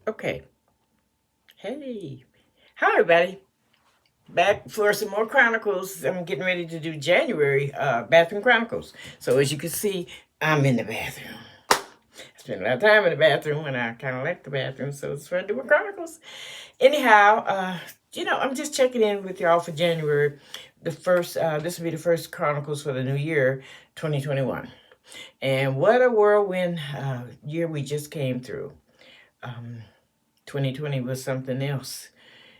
Okay. Hey. Hi, everybody. Back for some more Chronicles. I'm getting ready to do January Bathroom Chronicles. So, as you can see, I'm in the bathroom. I spend a lot of time in the bathroom, and I kind of like the bathroom, so it's fun doing Chronicles. Anyhow, I'm just checking in with y'all for January. This will be the first Chronicles for the new year, 2021. And what a whirlwind year we just came through. Um, 2020 was something else.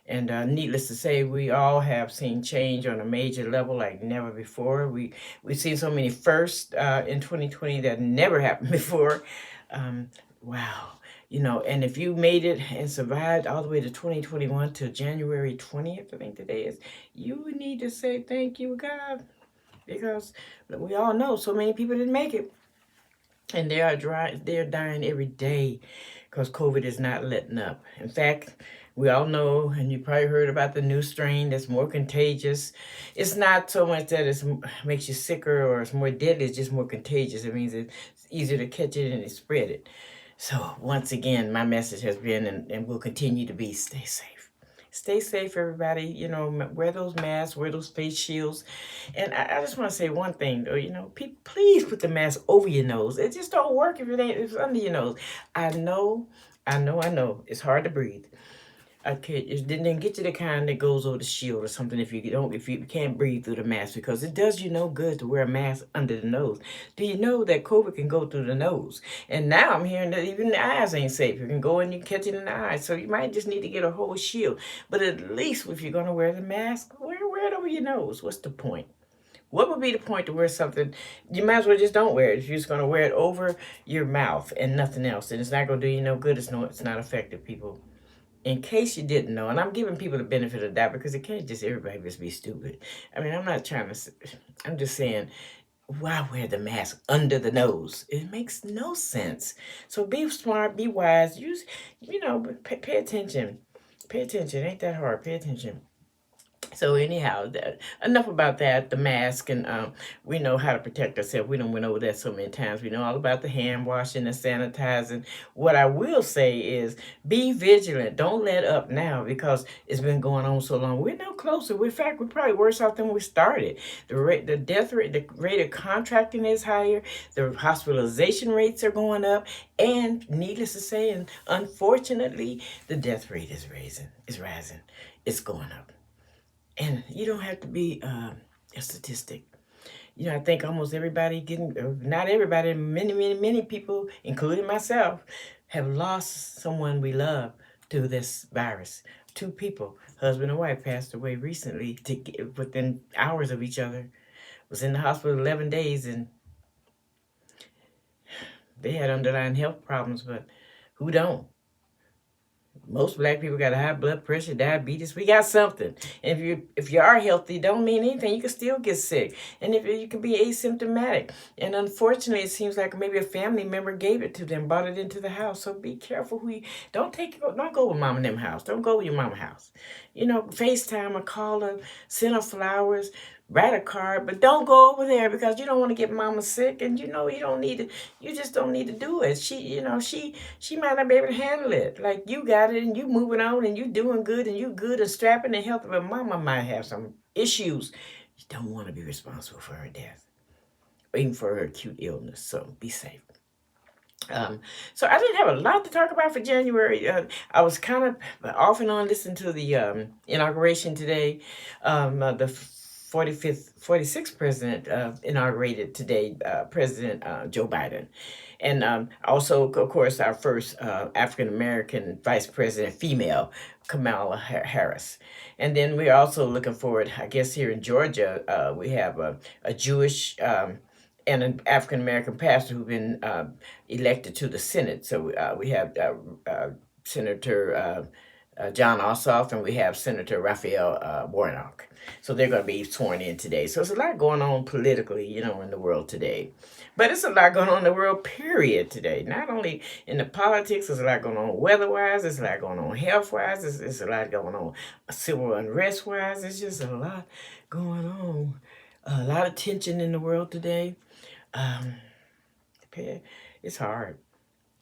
And needless to say, we all have seen change on a major level like never before. We've seen so many firsts in 2020 that never happened before. Um, wow. And if you made it and survived all the way to 2021 to January 20th, I think today is, you need to say thank you, God, because we all know so many people didn't make it. And they're dying every day because COVID is not letting up. In fact, we all know, and you probably heard about the new strain that's more contagious. It's not so much that it makes you sicker or it's more deadly, it's just more contagious. It means it's easier to catch it and to spread it. So, once again, my message has been and will continue to be stay safe. Stay safe, everybody. Wear those masks, wear those face shields. And I just want to say one thing, though. People, please put the mask over your nose. It just don't work if it's under your nose. I know, I know. It's hard to breathe. Okay, then get you the kind that goes over the shield or something if you can't breathe through the mask, because it does you no good to wear a mask under the nose. Do you know that COVID can go through the nose? And now I'm hearing that even the eyes ain't safe. You can go and you catch it in the eyes. So you might just need to get a whole shield. But at least if you're gonna wear the mask, wear it over your nose. What's the point? What would be the point to wear something? You might as well just don't wear it. If you're just gonna wear it over your mouth and nothing else, and it's not gonna do you no good. It's not effective, people. In case you didn't know, and I'm giving people the benefit of that because it can't just everybody just be stupid. I mean, I'm not trying to. I'm just saying, why wear the mask under the nose? It makes no sense. So be smart, be wise. Pay attention. Pay attention. Ain't that hard? Pay attention. So anyhow, enough about that. The mask, and we know how to protect ourselves. We don't went over that so many times. We know all about the hand washing and sanitizing. What I will say is, be vigilant. Don't let up now because it's been going on so long. We're no closer. In fact, we're probably worse off than we started. The death rate, the rate of contracting is higher. The hospitalization rates are going up, and needless to say, and unfortunately, the death rate is raising. Is rising. It's going up. And you don't have to be a statistic. I think almost everybody not everybody, many people, including myself, have lost someone we love to this virus. Two people, husband and wife, passed away recently within hours of each other. Was in the hospital 11 days, and they had underlying health problems, but who don't? Most black people got a high blood pressure, diabetes. We got something. And if you are healthy, don't mean anything. You can still get sick, and if you can be asymptomatic. And unfortunately, it seems like maybe a family member gave it to them, brought it into the house. So be careful who you don't go with mom and them house. Don't go with your mama house. FaceTime or call her, send her flowers, write a card, but don't go over there because you don't want to get mama sick, and you don't need to. You just don't need to do it. She might not be able to handle it. Like you got it, and you moving on, and you doing good, and you good and strapping and healthy, but mama might have some issues. You don't want to be responsible for her death, or even for her acute illness. So be safe. So I didn't have a lot to talk about for January. I was kind of off and on listening to the inauguration today. The 46th president inaugurated today, President Joe Biden. And also, of course, our first African American vice president, female, Kamala Harris. And then we're also looking forward, I guess, here in Georgia, we have a Jewish and an African American pastor who've been elected to the Senate. So we have Senator John Ossoff, and we have Senator Raphael Warnock. So they're going to be sworn in today. So there's a lot going on politically, in the world today. But it's a lot going on in the world, period, today. Not only in the politics, there's a lot going on weather-wise, there's a lot going on health-wise, there's a lot going on civil unrest-wise. There's just a lot going on. A lot of tension in the world today. Um, it's hard.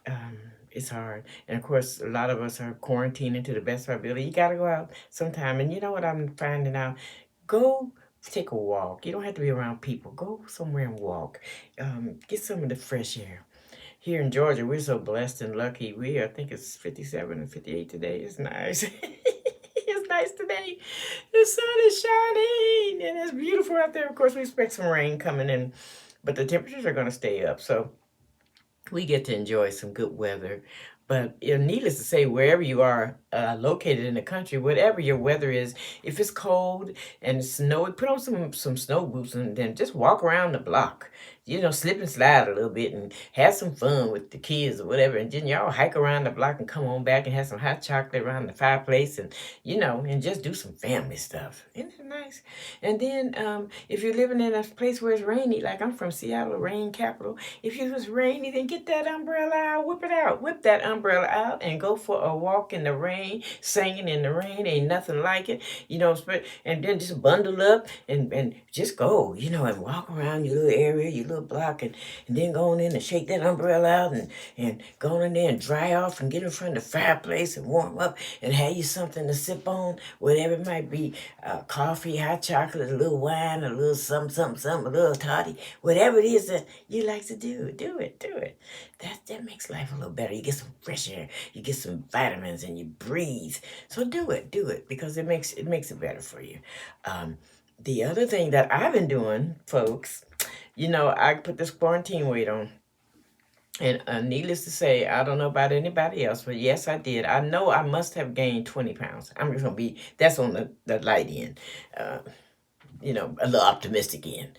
um, it's hard. And of course, a lot of us are quarantining to the best of our ability. You got to go out sometime. And you know what I'm finding out? Go take a walk. You don't have to be around people. Go somewhere and walk. Get some of the fresh air. Here in Georgia, we're so blessed and lucky. I think it's 57 and 58 today. It's nice. It's nice today. The sun is shining and it's beautiful out there. Of course, we expect some rain coming in, but the temperatures are going to stay up. So we get to enjoy some good weather. But needless to say, wherever you are located in the country, whatever your weather is, if it's cold and it's snowy, put on some snow boots and then just walk around the block. Slip and slide a little bit and have some fun with the kids or whatever. And then y'all hike around the block and come on back and have some hot chocolate around the fireplace and, and just do some family stuff. Isn't it nice? And then if you're living in a place where it's rainy, like I'm from Seattle, rain capital, if it was rainy, then get that umbrella out, whip it out, whip that umbrella out, and go for a walk in the rain, singing in the rain. Ain't nothing like it, and then just bundle up and just go, and walk around your little area, your little block, and then go on in and shake that umbrella out and go in there and dry off and get in front of the fireplace and warm up and have you something to sip on, whatever it might be, coffee, hot chocolate, a little wine, a little something, a little toddy, whatever it is that you like to do it. That makes life a little better. You get some fresh air, you get some vitamins, and you breathe. So do it because it makes it better for you. The other thing that I've been doing, folks, I put this quarantine weight on. And needless to say, I don't know about anybody else, but yes, I did. I know I must have gained 20 pounds. I'm just going to that's on the light end. Uh, a little optimistic in.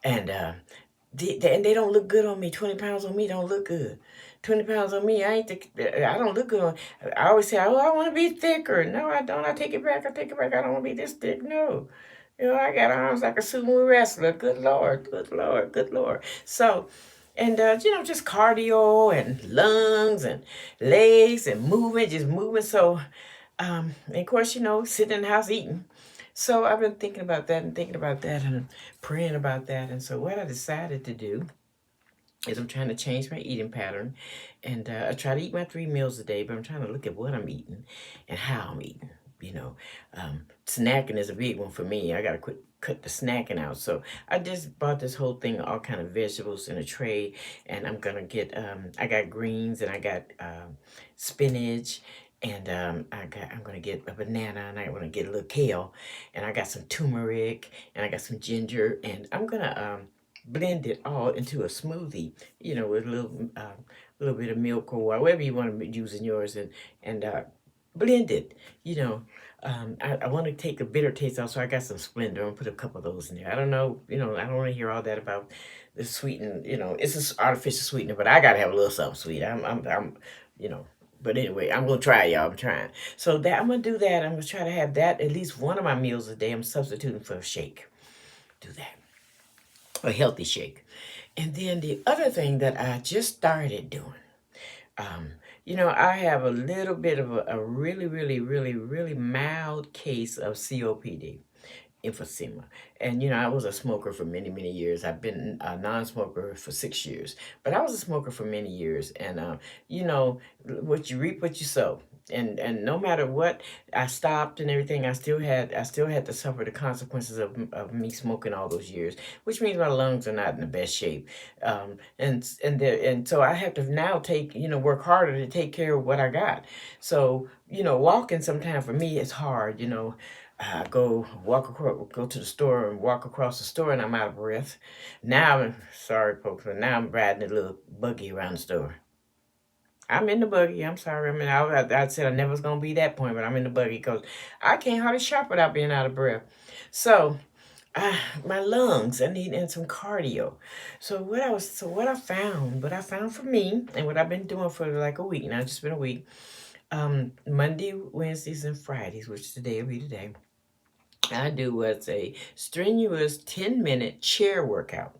And and they don't look good on me. 20 pounds on me don't look good. 20 pounds on me, I don't look good on. I always say, oh, I want to be thicker. No, I don't. I take it back. I take it back. I don't want to be this thick. No. I got arms like a sumo wrestler. Good Lord, good Lord, good Lord. So, and, just cardio and lungs and legs and movement, just moving. So, and of course, sitting in the house eating. So I've been thinking about that and thinking about that and praying about that. And so what I decided to do is I'm trying to change my eating pattern. And I try to eat my 3 meals a day, but I'm trying to look at what I'm eating and how I'm eating. Snacking is a big one for me. I got to cut the snacking out. So I just bought this whole thing, all kind of vegetables in a tray. And I'm going to get, I got greens and I got spinach. And I'm gonna get a banana, and I want to get a little kale, and I got some turmeric, and I got some ginger, and I'm gonna blend it all into a smoothie, with a little bit of milk or whatever you want to use in yours, and blend it. You know, I want to take the bitter taste out, so I got some Splendor and put a couple of those in there. I don't know, I don't want to hear all that about the sweetened. It's an artificial sweetener, but I gotta have a little something sweet. I'm you know. But anyway, I'm gonna try, y'all. I'm trying. So that I'm gonna do that. I'm gonna try to have that at least one of my meals a day. I'm substituting for a shake. Do that, a healthy shake. And then the other thing that I just started doing, um, I have a little bit of a really, really, really, really mild case of COPD, emphysema. And I was a smoker for many, many years. I've been a non-smoker for 6 years, but I was a smoker for many years. And what you reap, what you sow. And no matter what, I stopped and everything. I still had to suffer the consequences of me smoking all those years, which means my lungs are not in the best shape. And so I have to now work harder to take care of what I got. So walking sometimes for me is hard. Go to the store and walk across the store, and I'm out of breath. Now, sorry, folks, but now I'm riding a little buggy around the store. I'm in the buggy. I'm sorry. I said I never was gonna be that point, but I'm in the buggy because I can't hardly shop without being out of breath. So, my lungs, I need and some cardio. What I found for me, and what I've been doing for like a week now, just been a week. Monday, Wednesdays, and Fridays, which today will be today. I do what's a strenuous 10-minute chair workout.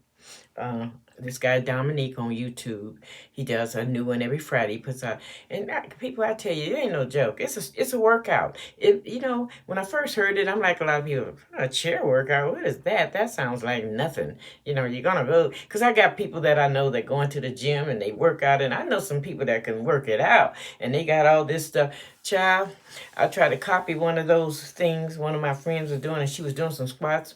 This guy Dominique on YouTube. He does a new one every Friday. He puts out, and people, I tell you, it ain't no joke. It's a workout. When I first heard it, I'm like a lot of people, a chair workout. What is that? That sounds like nothing. You're gonna go because I got people that I know that go into the gym and they work out, and I know some people that can work it out, and they got all this stuff. Child, I tried to copy one of those things one of my friends was doing, and she was doing some squats.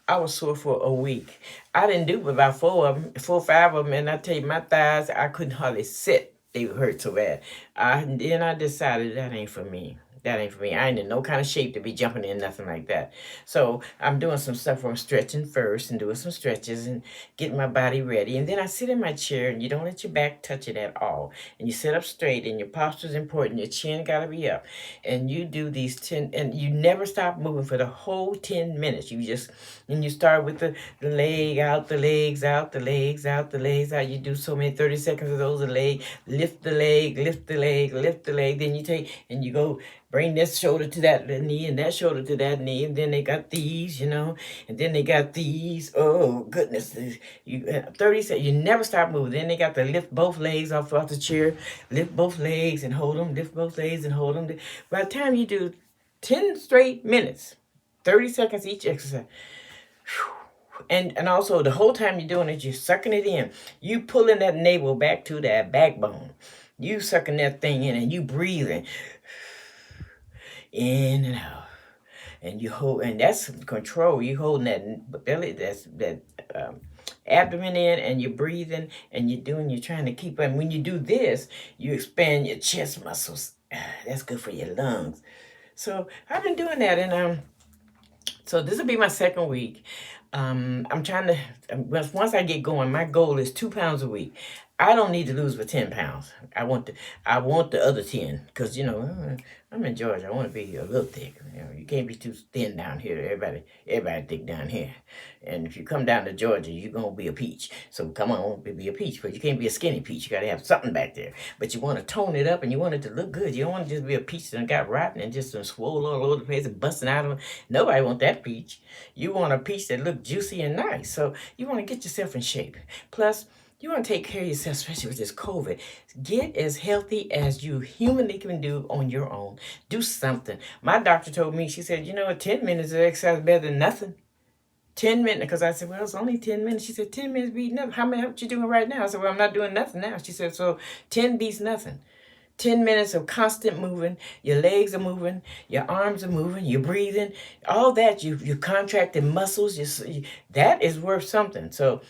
I was sore for a week. I didn't do but about four, five of them, and I tell you, my thighs, I couldn't hardly sit. They hurt so bad. Then I decided that ain't for me. That ain't for me. I ain't in no kind of shape to be jumping in, nothing like that. So I'm doing some stuff where I'm stretching first and doing some stretches and getting my body ready. And then I sit in my chair and you don't let your back touch it at all. And you sit up straight and your posture is important. Your chin got to be up. And you do these 10, and you never stop moving for the whole 10 minutes. And you start with the leg out, the legs out, the legs out, the legs out. You do so many 30 seconds of those, the leg, lift the leg, lift the leg, lift the leg. Then you take, and you go bring this shoulder to that knee and that shoulder to that knee. And then they got these, and then they got these. Oh, goodness. 30 seconds. You never stop moving. Then they got to lift both legs off the chair, lift both legs and hold them, lift both legs and hold them. By the time you do 10 straight minutes, 30 seconds each exercise. And also the whole time you're doing it, you're sucking it in. You pulling that navel back to that backbone. You sucking that thing in and you breathing in and out. And you hold, and that's control. You holding that belly, that abdomen in, and you're breathing, and you're trying to keep. And when you do this, you expand your chest muscles. That's good for your lungs. So I've been doing that, and so this will be my second week. I'm trying to, once I get going, my goal is 2 pounds a week. I don't need to lose but 10 pounds. I want the other 10 because, I'm in Georgia. I want to be a little thick. You can't be too thin down here. Everybody thick down here. And if you come down to Georgia, you're going to be a peach. So come on, be a peach. But you can't be a skinny peach. You got to have something back there. But you want to tone it up and you want it to look good. You don't want to just be a peach that got rotten and just swole all over the place and busting out of them. Nobody want that peach. You want a peach that look juicy and nice. So you want to get yourself in shape. Plus, you want to take care of yourself, especially with this COVID. Get as healthy as you humanly can do on your own. Do something. My doctor told me, she said, 10 minutes of exercise is better than nothing. 10 minutes, because I said, well, it's only 10 minutes. She said, 10 minutes beats nothing. How much you doing right now? I said, well, I'm not doing nothing now. She said, so 10 beats nothing. 10 minutes of constant moving, your legs are moving, your arms are moving, you're breathing, all that, you contracted muscles, that is worth something. So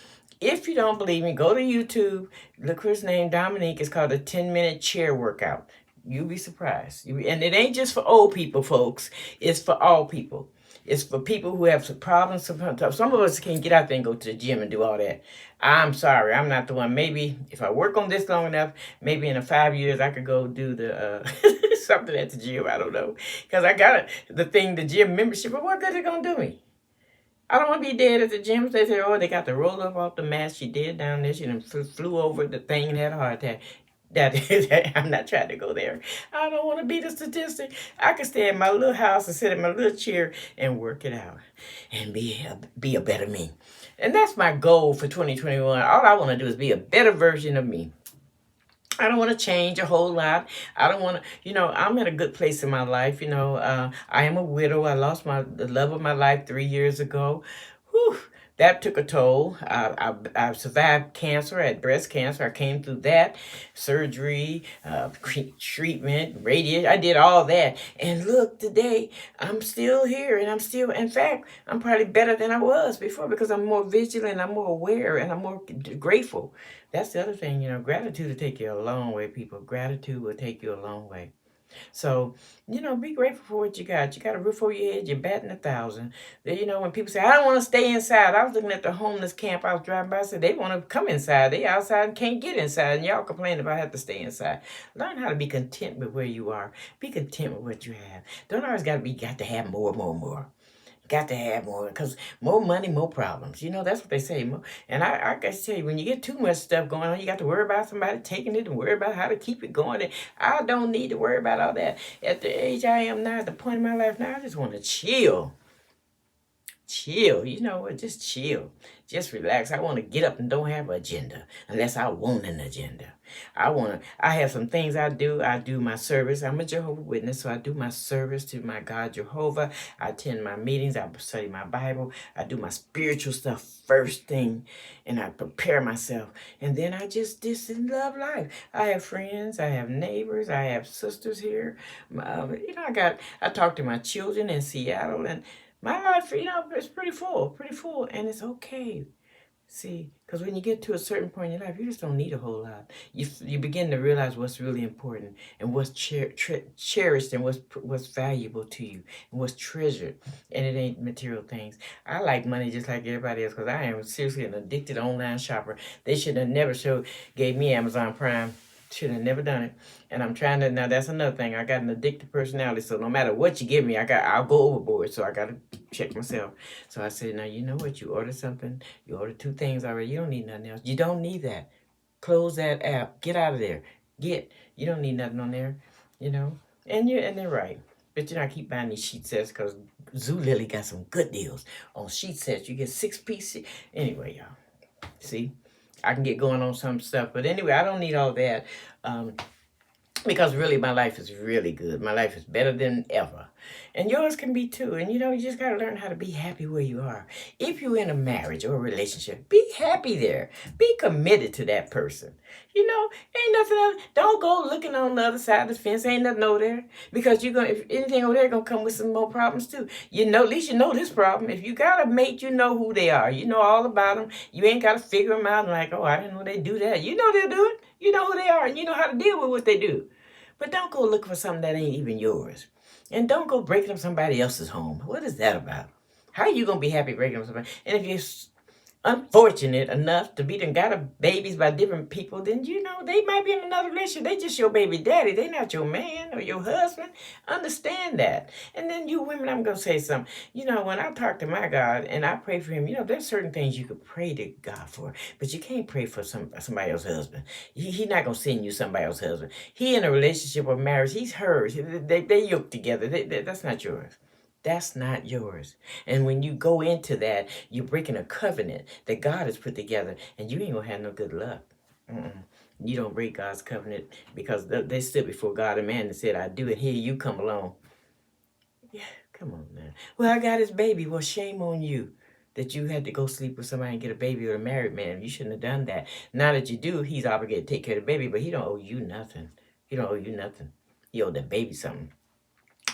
if you don't believe me, go to YouTube, look for his name, Dominique. It's called a 10-minute chair workout. You'll be surprised. And it ain't just for old people, folks. It's for all people. It's for people who have some problems. Some of us can't get out there and go to the gym and do all that. I'm sorry, I'm not the one. Maybe if I work on this long enough, maybe in 5 years I could go do the something at the gym. I don't know, because I got the gym membership. But what good is it gonna do me? I don't want to be dead at the gym. They say, oh, they got to roll up off the mat. She did down there. She done flew over the thing and had a heart attack. I'm not trying to go there. I don't want to be the statistic. I can stay in my little house and sit in my little chair and work it out and be a better me. And that's my goal for 2021. All I want to do is be a better version of me. I don't want to change a whole lot. I don't want to, I'm in a good place in my life. I am a widow. I lost the love of my life 3 years ago. Whew, that took a toll. I survived cancer. I had breast cancer. I came through that. Surgery, treatment, radiation. I did all that. And look, today, I'm still here. And in fact, I'm probably better than I was before because I'm more vigilant, I'm more aware, and I'm more grateful. That's the other thing, gratitude will take you a long way, people. Gratitude will take you a long way. So, be grateful for what you got. You got a roof over your head, you're batting 1,000. When people say, I don't want to stay inside. I was looking at the homeless camp I was driving by. I said, they want to come inside. They outside and can't get inside. And y'all complain about having to stay inside. Learn how to be content with where you are. Be content with what you have. Don't always got to have more. Got to have more, because more money, more problems. That's what they say. And I got to tell you, when you get too much stuff going on, you got to worry about somebody taking it and worry about how to keep it going. And I don't need to worry about all that. At the age I am now, at the point in my life now, I just want to chill. chill. You know what? Just chill. Just relax. I want to get up and don't have an agenda unless I want an agenda. I have some things I do. I do my service. I'm a Jehovah Witness, so I do my service to my God Jehovah. I attend my meetings. I study my Bible. I do my spiritual stuff first thing, and I prepare myself. And then I just love life. I have friends. I have neighbors. I have sisters here. I talk to my children in Seattle, and my life, is pretty full, and it's okay. See, because when you get to a certain point in your life, you just don't need a whole lot. You begin to realize what's really important and what's cherished and what's valuable to you and what's treasured, and it ain't material things. I like money just like everybody else because I am seriously an addicted online shopper. They should have never gave me Amazon Prime. Should have never done it. And I'm trying to now. That's another thing. I got an addictive personality, so no matter what you give me, I'll go overboard. So I got to check myself. So I said, now you know what? You order something. You order 2 things already. You don't need nothing else. You don't need that. Close that app. Get out of there. You don't need nothing on there. You know. And they're right. But I keep buying these sheet sets because Zulily got some good deals on sheet sets. You get 6 pieces. Anyway, y'all. See, I can get going on some stuff, but anyway, I don't need all that. Because really my life is really good. My life is better than ever. And yours can be too. And you just got to learn how to be happy where you are. If you're in a marriage or a relationship, be happy there. Be committed to that person. Ain't nothing else. Don't go looking on the other side of the fence. Ain't nothing over there. Because if anything over there going to come with some more problems too. At least you know this problem. If you got a mate, you know who they are. You know all about them. You ain't got to figure them out and like, oh, I didn't know they do that. You know they'll do it. You know who they are and you know how to deal with what they do. But don't go looking for something that ain't even yours. And don't go breaking up somebody else's home. What is that about? How are you going to be happy breaking up somebody? And if you're unfortunate enough to be got babies by different people, then they might be in another relationship. They just your baby daddy. They not your man or your husband. Understand that. And then you women, I'm going to say something. When I talk to my God and I pray for him, there's certain things you could pray to God for, but you can't pray for somebody else's husband. He not going to send you somebody else's husband. He in a relationship or marriage. He's hers. They yoked together. That's not yours. That's not yours. And when you go into that, you're breaking a covenant that God has put together, and you ain't going to have no good luck. You don't break God's covenant because they stood before God and man and said, I do it. Here you come along. Yeah, come on, man. Well, I got his baby. Well, shame on you that you had to go sleep with somebody and get a baby with a married man. You shouldn't have done that. Now that you do, he's obligated to take care of the baby, but he don't owe you nothing. He don't owe you nothing. He owed that baby something.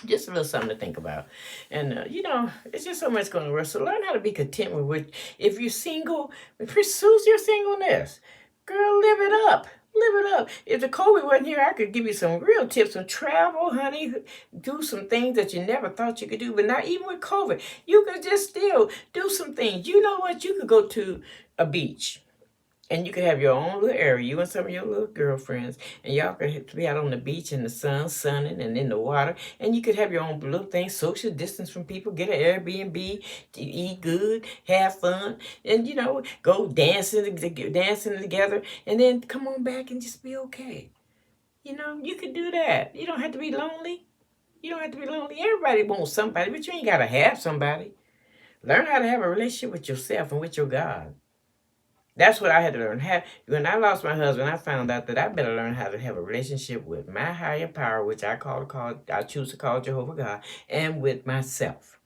Just a little something to think about. And, it's just so much going on. So learn how to be content with what, if you're single, pursue your singleness. Girl, live it up. Live it up. If the COVID wasn't here, I could give you some real tips on travel, honey. Do some things that you never thought you could do. But not even with COVID. You could just still do some things. You know what? You could go to a beach. And you could have your own little area, you and some of your little girlfriends, and y'all could be out on the beach in the sun, sunning, and in the water. And you could have your own little thing, social distance from people, get an Airbnb, eat good, have fun, and go dancing together, and then come on back and just be okay. You could do that. You don't have to be lonely. You don't have to be lonely. Everybody wants somebody, but you ain't gotta have somebody. Learn how to have a relationship with yourself and with your God. That's what I had to learn. When I lost my husband, I found out that I better learn how to have a relationship with my higher power, which I choose to call Jehovah God, and with myself.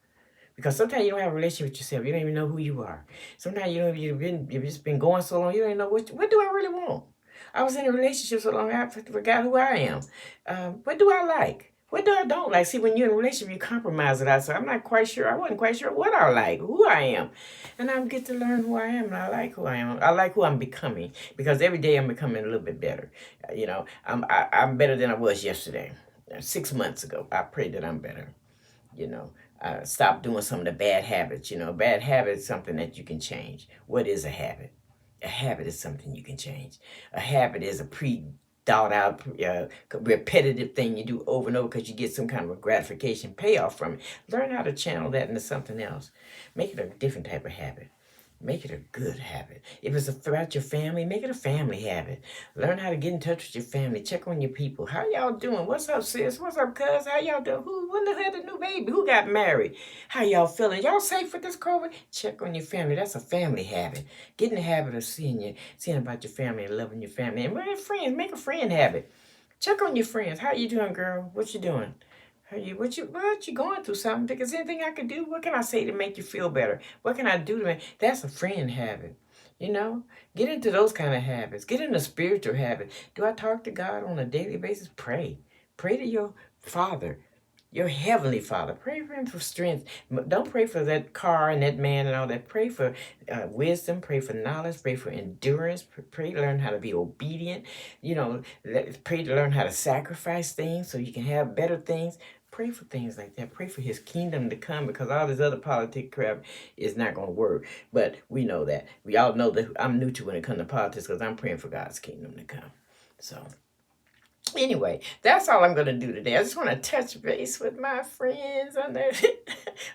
Because sometimes you don't have a relationship with yourself. You don't even know who you are. Sometimes you've just been going so long, you don't even know what do I really want. I was in a relationship so long, I forgot who I am. What do I like? What do I don't like? See, when you're in a relationship, you compromise it out. So I wasn't quite sure what I like, who I am. And I get to learn who I am, and I like who I am. I like who I'm becoming, because every day I'm becoming a little bit better. I'm better than I was yesterday. 6 months ago, I pray that I'm better. Stop doing some of the bad habits. Bad habit is something that you can change. What is a habit? A habit is something you can change. A habit is a thought out, repetitive thing you do over and over because you get some kind of a gratification payoff from it. Learn how to channel that into something else. Make it a different type of habit. Make it a good habit. If it's about your family, make it a family habit. Learn how to get in touch with your family. Check on your people. How y'all doing? What's up, sis? What's up, cuz? How y'all doing? When the had a new baby? Who got married? How y'all feeling? Y'all safe with this COVID? Check on your family. That's a family habit. Get in the habit of seeing about your family and loving your family. And with friends, make a friend habit. Check on your friends. How you doing, girl? What you doing? What you going through something? Because anything I can do, what can I say to make you feel better? What can I do to make that's a friend habit. You know? Get into those kind of habits. Get into spiritual habit. Do I talk to God on a daily basis? Pray. Pray to your Father. Your heavenly Father. Pray for him for strength. Don't pray for that car and that man and all that. Pray for wisdom. Pray for knowledge. Pray for endurance. Pray to learn how to be obedient. Pray to learn how to sacrifice things so you can have better things. Pray for things like that. Pray for his kingdom to come, because all this other politic crap is not going to work. But we know that. We all know that I'm neutral when it comes to politics, because I'm praying for God's kingdom to come. So anyway, that's all I'm going to do today. I just want to touch base with my friends on there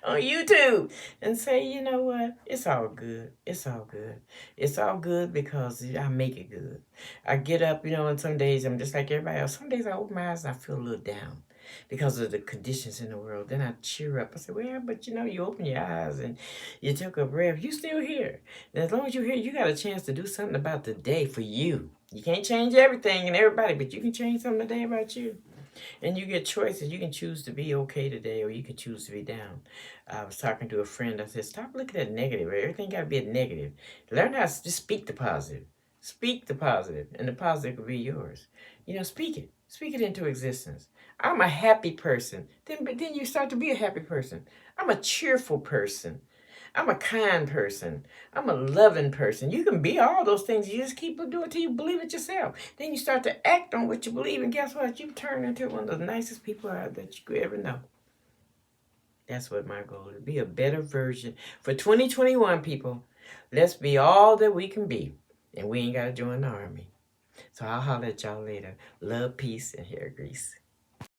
on YouTube and say, you know what? It's all good. It's all good. It's all good because I make it good. I get up, and some days I'm just like everybody else. Some days I open my eyes and I feel a little down because of the conditions in the world. Then I cheer up. I say, well, but you open your eyes and you took a breath. You still here. And as long as you're here, you got a chance to do something about the day for you. You can't change everything and everybody, but you can change something today about you. And you get choices. You can choose to be okay today, or you can choose to be down. I was talking to a friend. I said, stop looking at negative. Everything got to be a negative. Learn how to just speak the positive. Speak the positive, and the positive will be yours. Speak it. Speak it into existence. I'm a happy person. Then you start to be a happy person. I'm a cheerful person. I'm a kind person. I'm a loving person. You can be all those things. You just keep doing it till you believe it yourself. Then you start to act on what you believe, and guess what? You turn into one of the nicest people that you could ever know. That's what my goal is. Be a better version. For 2021, people, let's be all that we can be. And we ain't got to join the army. So I'll holler at y'all later. Love, peace, and hair grease.